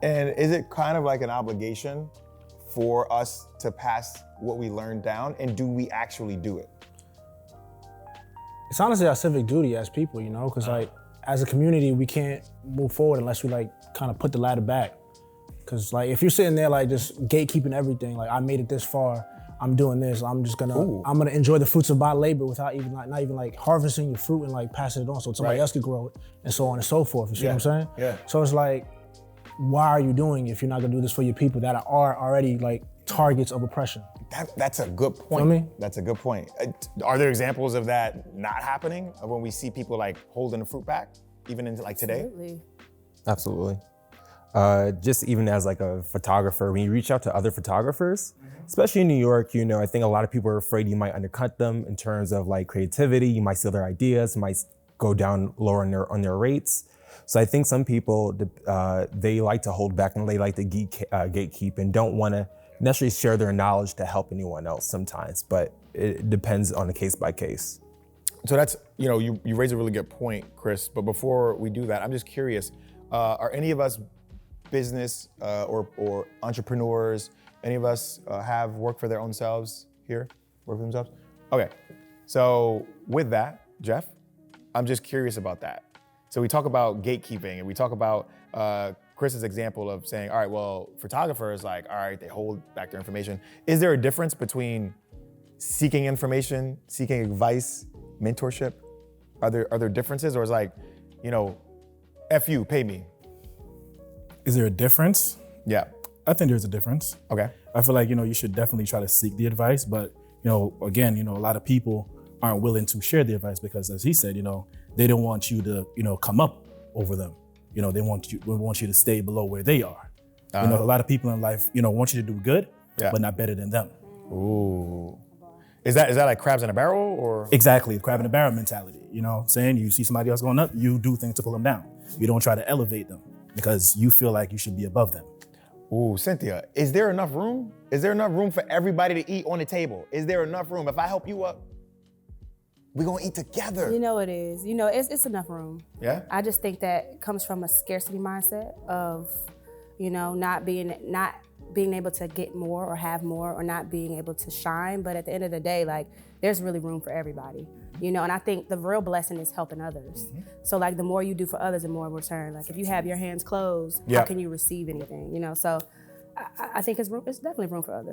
And is it kind of like an obligation for us to pass what we learned down, and do we actually do it? It's honestly our civic duty as people, you know, because like as a community, we can't move forward unless we like kind of put the ladder back. Because like if you're sitting there like just gatekeeping everything, like I made it this far, I'm doing this, I'm gonna enjoy the fruits of my labor without even like not even like harvesting your fruit and like passing it on so somebody else could grow it and so on and so forth. You see what I'm saying? Yeah. So it's like, why are you doing it if you're not gonna do this for your people that are already like targets of oppression? That's a good point. You know what I mean? That's a good point. Are there examples of that not happening, of when we see people like holding the fruit back, even into like today? Absolutely. Just even as like a photographer, when you reach out to other photographers, especially in New York, you know, I think a lot of people are afraid you might undercut them in terms of like creativity. You might steal their ideas, you might go down lower on their rates. So I think some people, they like to hold back and they like to gatekeep and don't want to necessarily share their knowledge to help anyone else sometimes, but it depends on a case by case. So that's, you know, you raise a really good point, Chris, but before we do that, I'm just curious, are any of us business or entrepreneurs, any of us have work for their own selves here, work for themselves? Okay, so with that, Jeff, I'm just curious about that. So we talk about gatekeeping and we talk about Chris's example of saying, all right, well, photographers, like, all right, they hold back their information. Is there a difference between seeking information, seeking advice, mentorship? Are there differences, or is like, you know, F you, pay me? Is there a difference? Yeah. I think there's a difference. Okay. I feel like, you know, you should definitely try to seek the advice, but, you know, again, you know, a lot of people aren't willing to share the advice because, as he said, you know, they don't want you to, you know, come up over them. You know, they want you to stay below where they are. You know, a lot of people in life, you know, want you to do good, but not better than them. Ooh. Is that like crabs in a barrel, or? Exactly, crab in a barrel mentality. You know, saying you see somebody else going up, you do things to pull them down. You don't try to elevate them because you feel like you should be above them. Ooh, Cynthia, is there enough room? Is there enough room for everybody to eat on the table? Is there enough room? If I help you up, we're gonna eat together. You know it is. You know, it's enough room. Yeah? I just think that it comes from a scarcity mindset of, you know, not being able to get more or have more or not being able to shine. But at the end of the day, like, there's really room for everybody. You know, and I think the real blessing is helping others. So like the more you do for others, the more in return. Like if you have your hands closed, how can you receive anything? You know, so I think it's definitely room for others.